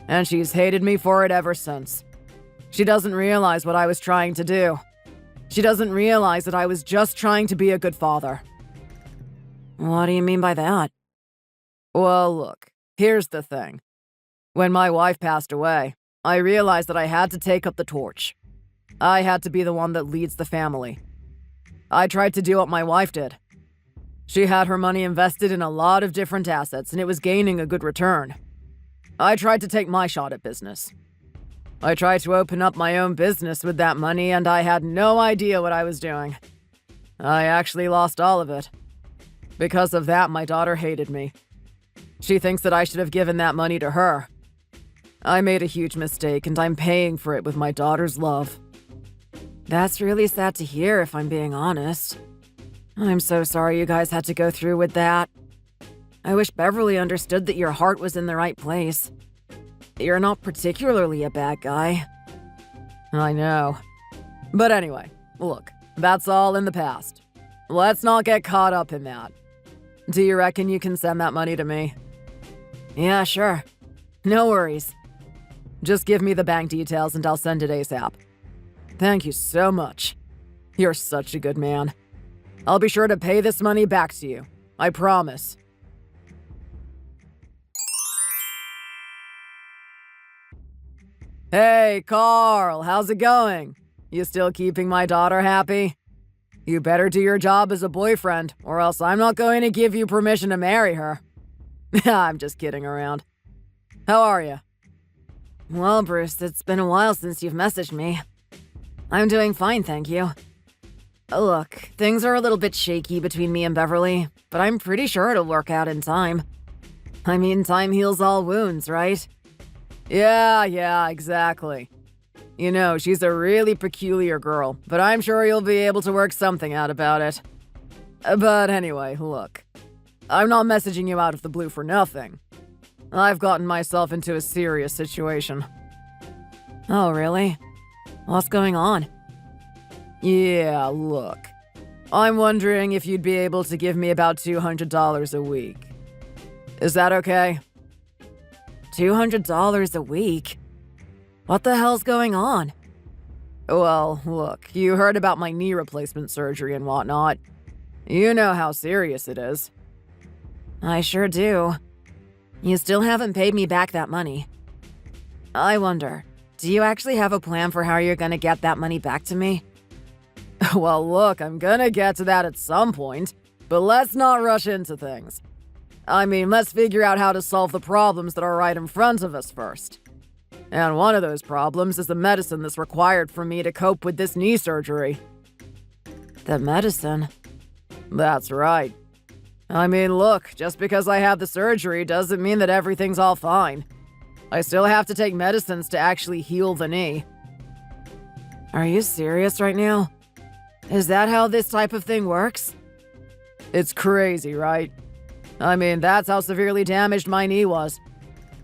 And she's hated me for it ever since. She doesn't realize what I was trying to do. She doesn't realize that I was just trying to be a good father. What do you mean by that? Well, look, here's the thing. When my wife passed away, I realized that I had to take up the torch. I had to be the one that leads the family. I tried to do what my wife did. She had her money invested in a lot of different assets, and it was gaining a good return. I tried to take my shot at business. I tried to open up my own business with that money, and I had no idea what I was doing. I actually lost all of it. Because of that, my daughter hated me. She thinks that I should have given that money to her. I made a huge mistake, and I'm paying for it with my daughter's love. That's really sad to hear, if I'm being honest. I'm so sorry you guys had to go through with that. I wish Beverly understood that your heart was in the right place. You're not particularly a bad guy. I know. But anyway, look, that's all in the past. Let's not get caught up in that. Do you reckon you can send that money to me? Yeah, sure. No worries. Just give me the bank details and I'll send it ASAP. Thank you so much. You're such a good man. I'll be sure to pay this money back to you. I promise. Hey, Carl, how's it going? You still keeping my daughter happy? You better do your job as a boyfriend, or else I'm not going to give you permission to marry her. I'm just kidding around. How are you? Well, Bruce, it's been a while since you've messaged me. I'm doing fine, thank you. Look, things are a little bit shaky between me and Beverly, but I'm pretty sure it'll work out in time. I mean, time heals all wounds, right? Yeah, exactly. You know, she's a really peculiar girl, but I'm sure you'll be able to work something out about it. But anyway, look. I'm not messaging you out of the blue for nothing. I've gotten myself into a serious situation. Oh, really? What's going on? Yeah, look. I'm wondering if you'd be able to give me about $200 a week. Is that okay? $200 a week? What the hell's going on? Well, look, you heard about my knee replacement surgery and whatnot. You know how serious it is. I sure do. You still haven't paid me back that money. I wonder, do you actually have a plan for how you're gonna get that money back to me? Well, look, I'm gonna get to that at some point, but let's not rush into things. I mean, let's figure out how to solve the problems that are right in front of us first. And one of those problems is the medicine that's required for me to cope with this knee surgery. The medicine? That's right. I mean, look, just because I have the surgery doesn't mean that everything's all fine. I still have to take medicines to actually heal the knee. Are you serious right now? Is that how this type of thing works? It's crazy, right? I mean, that's how severely damaged my knee was.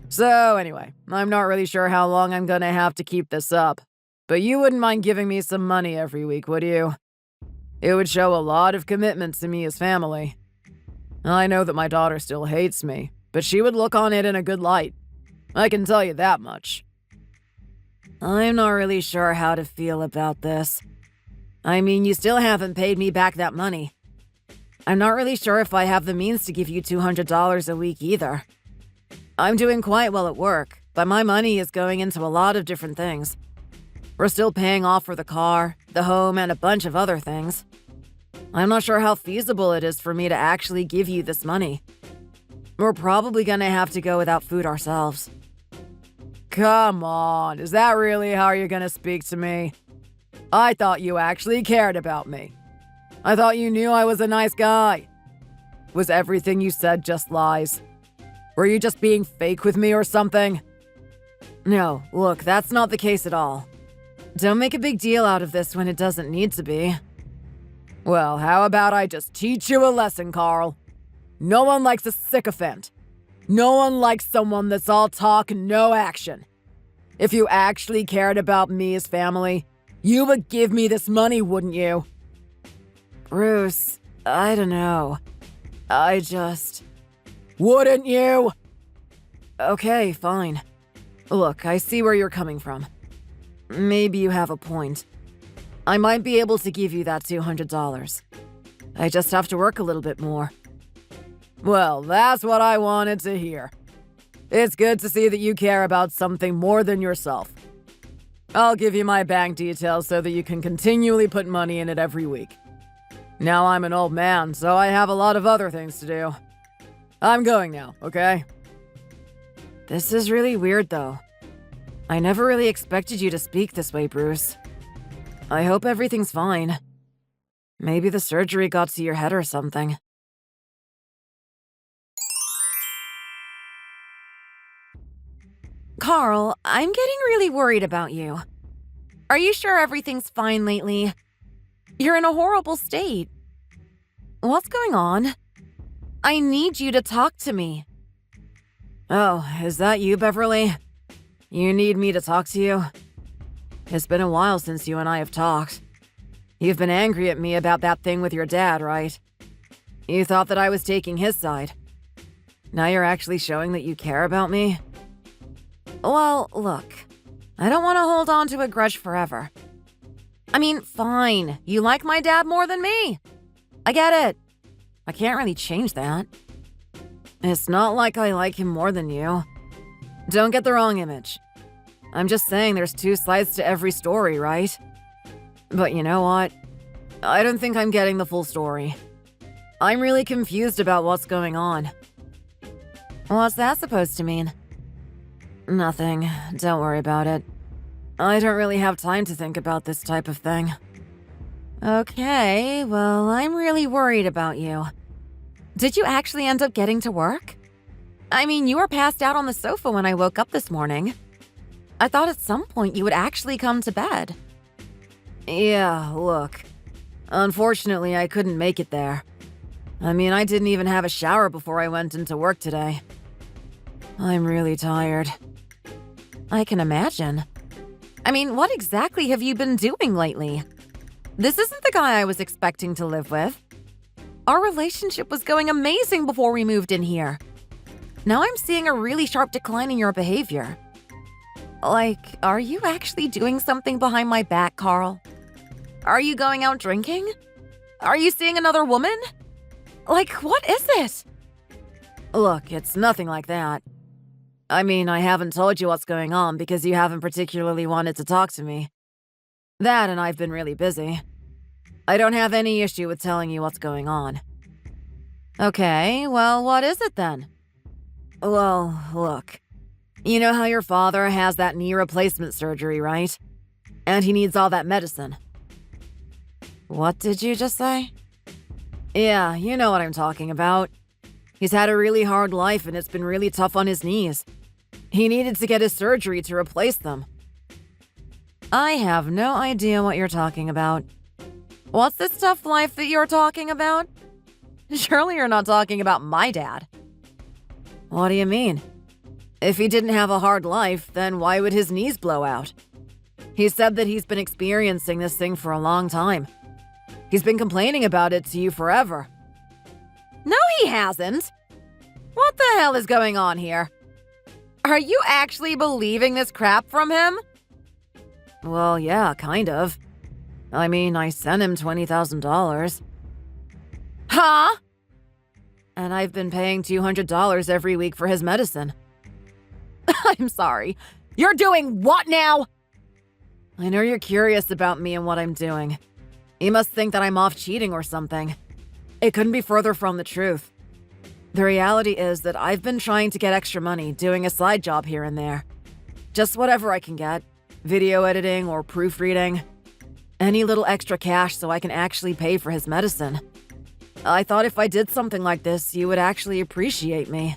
So anyway, I'm not really sure how long I'm gonna have to keep this up. But you wouldn't mind giving me some money every week, would you? It would show a lot of commitment to me as family. I know that my daughter still hates me, but she would look on it in a good light. I can tell you that much. I'm not really sure how to feel about this. I mean, you still haven't paid me back that money. I'm not really sure if I have the means to give you $200 a week either. I'm doing quite well at work, but my money is going into a lot of different things. We're still paying off for the car, the home, and a bunch of other things. I'm not sure how feasible it is for me to actually give you this money. We're probably gonna have to go without food ourselves. Come on, is that really how you're gonna speak to me? I thought you actually cared about me. I thought you knew I was a nice guy. Was everything you said just lies? Were you just being fake with me or something? No, look, that's not the case at all. Don't make a big deal out of this when it doesn't need to be. Well, how about I just teach you a lesson, Carl? No one likes a sycophant. No one likes someone that's all talk and no action. If you actually cared about me as family, you would give me this money, wouldn't you? Bruce, I don't know. Wouldn't you? Okay, fine. Look, I see where you're coming from. Maybe you have a point. I might be able to give you that $200. I just have to work a little bit more. Well, that's what I wanted to hear. It's good to see that you care about something more than yourself. I'll give you my bank details so that you can continually put money in it every week. Now I'm an old man, so I have a lot of other things to do. I'm going now, okay? This is really weird, though. I never really expected you to speak this way, Bruce. I hope everything's fine. Maybe the surgery got to your head or something. Carl, I'm getting really worried about you. Are you sure everything's fine lately? You're in a horrible state. What's going on? I need you to talk to me. Oh, is that you, Beverly? You need me to talk to you? It's been a while since you and I have talked. You've been angry at me about that thing with your dad, right? You thought that I was taking his side. Now you're actually showing that you care about me? Well, look, I don't want to hold on to a grudge forever. I mean, fine, you like my dad more than me. I get it. I can't really change that. It's not like I like him more than you. Don't get the wrong image. I'm just saying there's two sides to every story, right? But you know what? I don't think I'm getting the full story. I'm really confused about what's going on. What's that supposed to mean? Nothing. Don't worry about it. I don't really have time to think about this type of thing. Okay, well, I'm really worried about you. Did you actually end up getting to work? I mean, you were passed out on the sofa when I woke up this morning. I thought at some point you would actually come to bed. Yeah, look. Unfortunately, I couldn't make it there. I mean, I didn't even have a shower before I went into work today. I'm really tired. I can imagine. I mean, what exactly have you been doing lately? This isn't the guy I was expecting to live with. Our relationship was going amazing before we moved in here. Now I'm seeing a really sharp decline in your behavior. Like, are you actually doing something behind my back, Carl? Are you going out drinking? Are you seeing another woman? Like, what is it? Look, it's nothing like that. I mean, I haven't told you what's going on because you haven't particularly wanted to talk to me. That and I've been really busy. I don't have any issue with telling you what's going on. Okay, well, what is it then? Well, look. You know how your father has that knee replacement surgery, right? And he needs all that medicine. What did you just say? Yeah, you know what I'm talking about. He's had a really hard life and it's been really tough on his knees. He needed to get his surgery to replace them. I have no idea what you're talking about. What's this tough life that you're talking about? Surely you're not talking about my dad. What do you mean? If he didn't have a hard life, then why would his knees blow out? He said that he's been experiencing this thing for a long time. He's been complaining about it to you forever. No, he hasn't. What the hell is going on here? Are you actually believing this crap from him? Well, yeah, kind of. I mean, I sent him $20,000. Huh? And I've been paying $200 every week for his medicine. I'm sorry. You're doing what now? I know you're curious about me and what I'm doing. You must think that I'm off cheating or something. It couldn't be further from the truth. The reality is that I've been trying to get extra money doing a side job here and there. Just whatever I can get. Video editing or proofreading. Any little extra cash so I can actually pay for his medicine. I thought if I did something like this, you would actually appreciate me.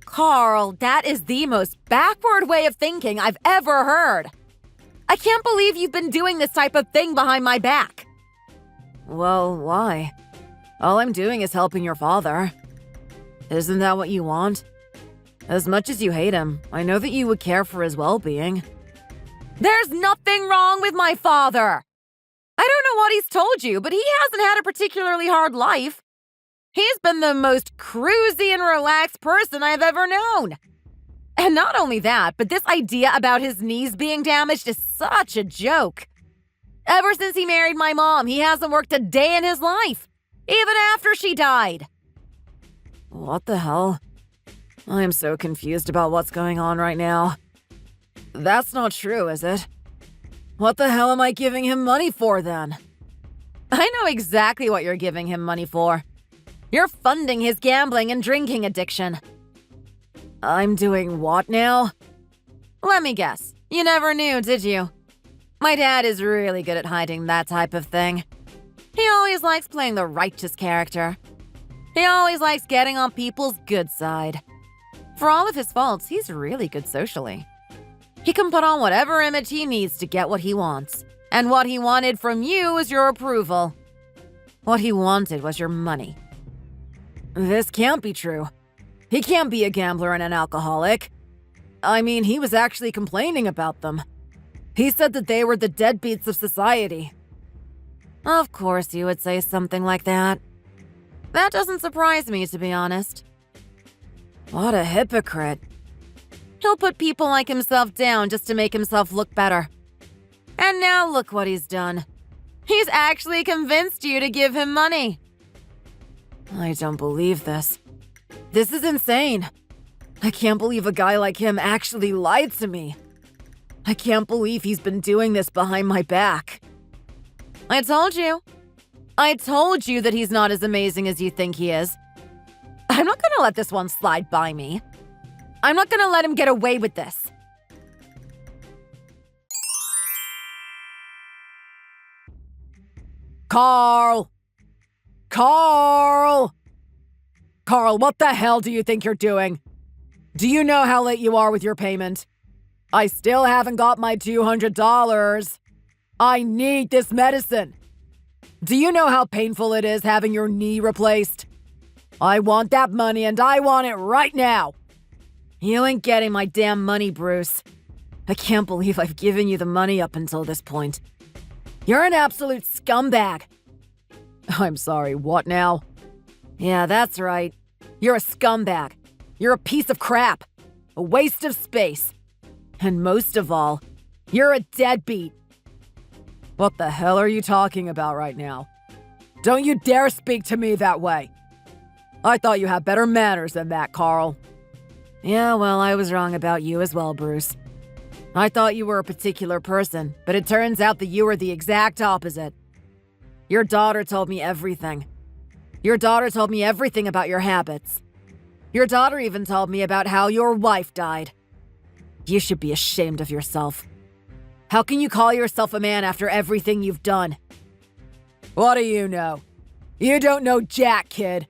Carl, that is the most backward way of thinking I've ever heard. I can't believe you've been doing this type of thing behind my back. Well, why? All I'm doing is helping your father. Isn't that what you want? As much as you hate him, I know that you would care for his well-being. There's nothing wrong with my father. I don't know what he's told you, but he hasn't had a particularly hard life. He's been the most cruisy and relaxed person I've ever known. And not only that, but this idea about his knees being damaged is such a joke. Ever since he married my mom, he hasn't worked a day in his life, even after she died. What the hell? I am so confused about what's going on right now. That's not true, is it? What the hell am I giving him money for then? I know exactly what you're giving him money for. You're funding his gambling and drinking addiction. I'm doing what now? Let me guess. You never knew, did you? My dad is really good at hiding that type of thing. He always likes playing the righteous character. He always likes getting on people's good side. For all of his faults, he's really good socially. He can put on whatever image he needs to get what he wants. And what he wanted from you was your approval. What he wanted was your money. This can't be true. He can't be a gambler and an alcoholic. I mean, he was actually complaining about them. He said that they were the deadbeats of society. Of course you would say something like that. That doesn't surprise me, to be honest. What a hypocrite. He'll put people like himself down just to make himself look better. And now look what he's done. He's actually convinced you to give him money. I don't believe this. This is insane. I can't believe a guy like him actually lied to me. I can't believe he's been doing this behind my back. I told you. I told you that he's not as amazing as you think he is. I'm not gonna let this one slide by me. I'm not gonna let him get away with this. Carl! Carl! Carl, what the hell do you think you're doing? Do you know how late you are with your payment? I still haven't got my $200. I need this medicine. Do you know how painful it is having your knee replaced? I want that money and I want it right now. You ain't getting my damn money, Bruce. I can't believe I've given you the money up until this point. You're an absolute scumbag. I'm sorry, what now? Yeah, that's right. You're a scumbag. You're a piece of crap. A waste of space. And most of all, you're a deadbeat. What the hell are you talking about right now? Don't you dare speak to me that way. I thought you had better manners than that, Carl. Yeah, well, I was wrong about you as well, Bruce. I thought you were a particular person, but it turns out that you were the exact opposite. Your daughter told me everything. Your daughter told me everything about your habits. Your daughter even told me about how your wife died. You should be ashamed of yourself. How can you call yourself a man after everything you've done? What do you know? You don't know jack, kid.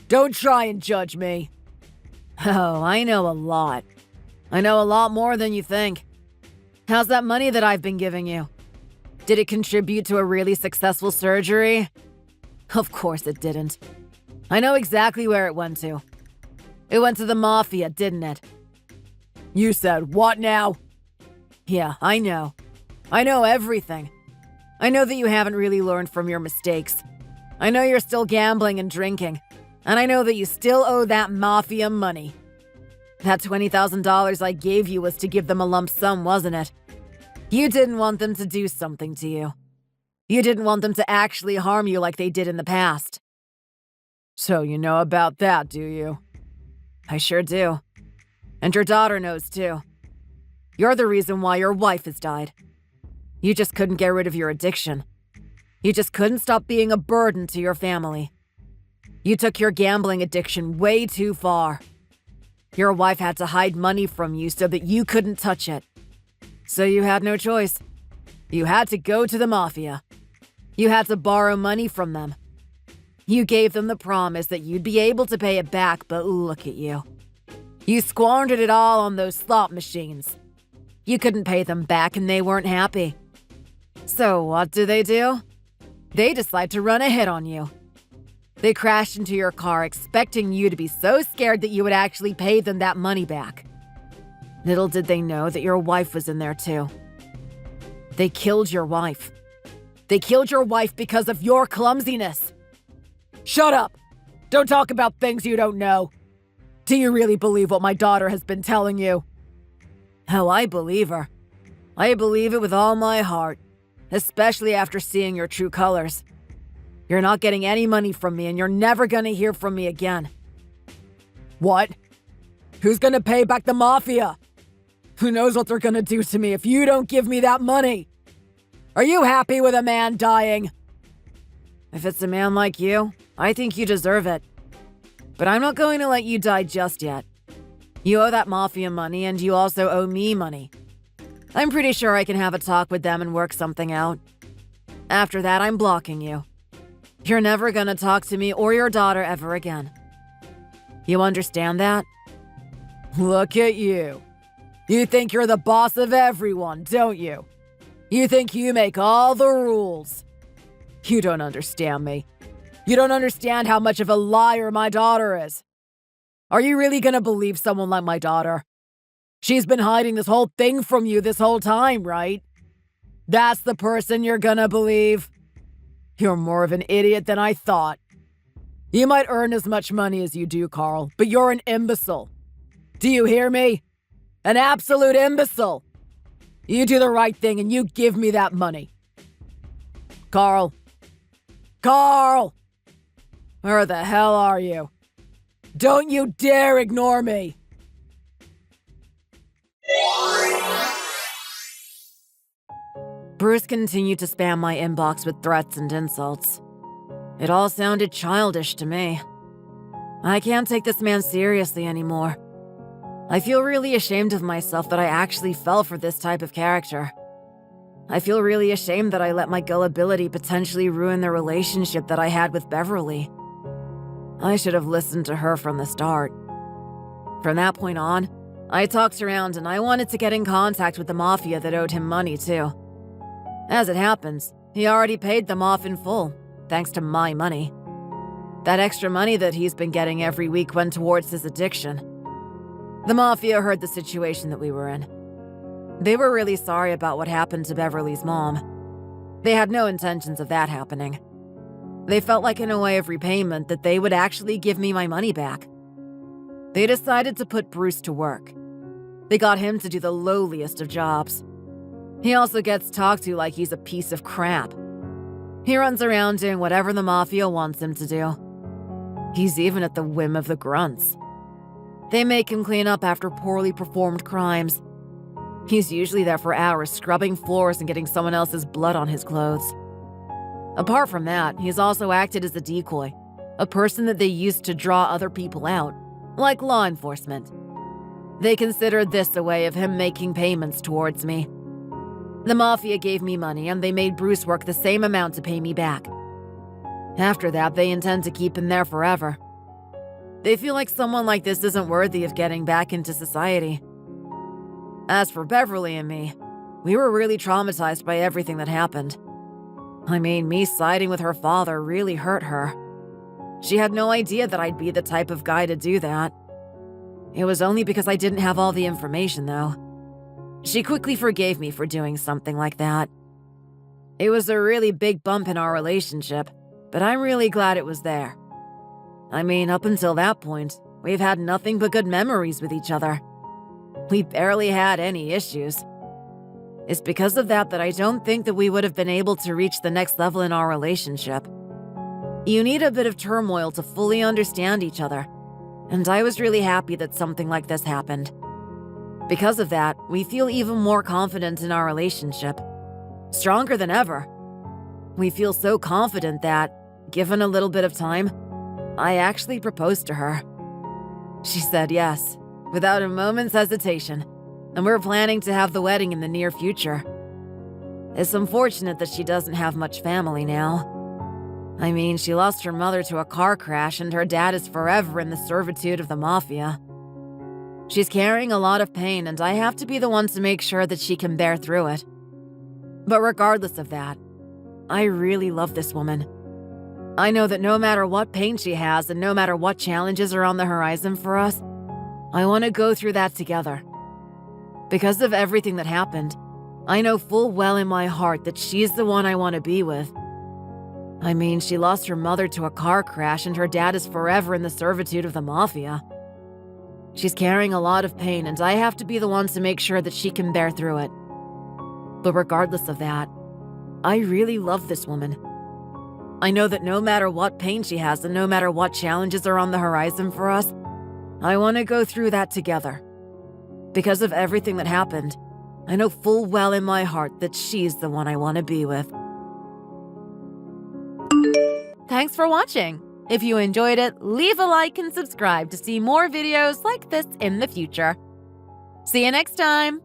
Don't try and judge me. Oh, I know a lot. I know a lot more than you think. How's that money that I've been giving you? Did it contribute to a really successful surgery? Of course it didn't. I know exactly where it went to. It went to the mafia, didn't it? You said, what now? Yeah, I know. I know everything. I know that you haven't really learned from your mistakes. I know you're still gambling and drinking. And I know that you still owe that mafia money. That $20,000 I gave you was to give them a lump sum, wasn't it? You didn't want them to do something to you. You didn't want them to actually harm you like they did in the past. So you know about that, do you? I sure do. And your daughter knows too. You're the reason why your wife has died. You just couldn't get rid of your addiction. You just couldn't stop being a burden to your family. You took your gambling addiction way too far. Your wife had to hide money from you so that you couldn't touch it. So you had no choice. You had to go to the mafia. You had to borrow money from them. You gave them the promise that you'd be able to pay it back, but look at you. You squandered it all on those slot machines. You couldn't pay them back and they weren't happy. So what do? They decide to run a hit on you. They crashed into your car expecting you to be so scared that you would actually pay them that money back. Little did they know that your wife was in there too. They killed your wife. They killed your wife because of your clumsiness. Shut up! Don't talk about things you don't know. Do you really believe what my daughter has been telling you? Oh, I believe her. I believe it with all my heart, especially after seeing your true colors. You're not getting any money from me and you're never gonna hear from me again. What? Who's gonna pay back the mafia? Who knows what they're gonna do to me if you don't give me that money? Are you happy with a man dying? If it's a man like you, I think you deserve it. But I'm not going to let you die just yet. You owe that mafia money and you also owe me money. I'm pretty sure I can have a talk with them and work something out. After that, I'm blocking you. You're never gonna talk to me or your daughter ever again. You understand that? Look at you. You think you're the boss of everyone, don't you? You think you make all the rules. You don't understand me. You don't understand how much of a liar my daughter is. Are you really gonna believe someone like my daughter? She's been hiding this whole thing from you this whole time, right? That's the person you're gonna believe? You're more of an idiot than I thought. You might earn as much money as you do, Carl, but you're an imbecile. Do you hear me? An absolute imbecile. You do the right thing and you give me that money. Carl. Carl! Where the hell are you? Don't you dare ignore me! Bruce continued to spam my inbox with threats and insults. It all sounded childish to me. I can't take this man seriously anymore. I feel really ashamed of myself that I actually fell for this type of character. I feel really ashamed that I let my gullibility potentially ruin the relationship that I had with Beverly. I should have listened to her from the start. From that point on, I talked around and I wanted to get in contact with the mafia that owed him money too. As it happens, he already paid them off in full, thanks to my money. That extra money that he's been getting every week went towards his addiction. The mafia heard the situation that we were in. They were really sorry about what happened to Beverly's mom. They had no intentions of that happening. They felt like in a way of repayment that they would actually give me my money back. They decided to put Bruce to work. They got him to do the lowliest of jobs. He also gets talked to like he's a piece of crap. He runs around doing whatever the mafia wants him to do. He's even at the whim of the grunts. They make him clean up after poorly performed crimes. He's usually there for hours scrubbing floors and getting someone else's blood on his clothes. Apart from that, he's also acted as a decoy, a person that they used to draw other people out, like law enforcement. They considered this a way of him making payments towards me. The mafia gave me money and they made Bruce work the same amount to pay me back. After that, they intend to keep him there forever. They feel like someone like this isn't worthy of getting back into society. As for Beverly and me, we were really traumatized by everything that happened. I mean, me siding with her father really hurt her. She had no idea that I'd be the type of guy to do that. It was only because I didn't have all the information, though. She quickly forgave me for doing something like that. It was a really big bump in our relationship, but I'm really glad it was there. I mean, up until that point, we've had nothing but good memories with each other. We barely had any issues. It's because of that I don't think that we would have been able to reach the next level in our relationship. You need a bit of turmoil to fully understand each other, and I was really happy that something like this happened. Because of that, we feel even more confident in our relationship. Stronger than ever. We feel so confident that, given a little bit of time, I actually proposed to her. She said yes, without a moment's hesitation, and we're planning to have the wedding in the near future. It's unfortunate that she doesn't have much family now. I mean, she lost her mother to a car crash and her dad is forever in the servitude of the mafia. She's carrying a lot of pain and I have to be the one to make sure that she can bear through it. But regardless of that, I really love this woman. I know that no matter what pain she has and no matter what challenges are on the horizon for us, I want to go through that together. Because of everything that happened, I know full well in my heart that she's the one I want to be with. I mean, she lost her mother to a car crash and her dad is forever in the servitude of the mafia. She's carrying a lot of pain and I have to be the one to make sure that she can bear through it. But regardless of that, I really love this woman. I know that no matter what pain she has and no matter what challenges are on the horizon for us, I want to go through that together. Because of everything that happened, I know full well in my heart that she's the one I want to be with. Thanks for watching. If you enjoyed it, leave a like and subscribe to see more videos like this in the future. See you next time!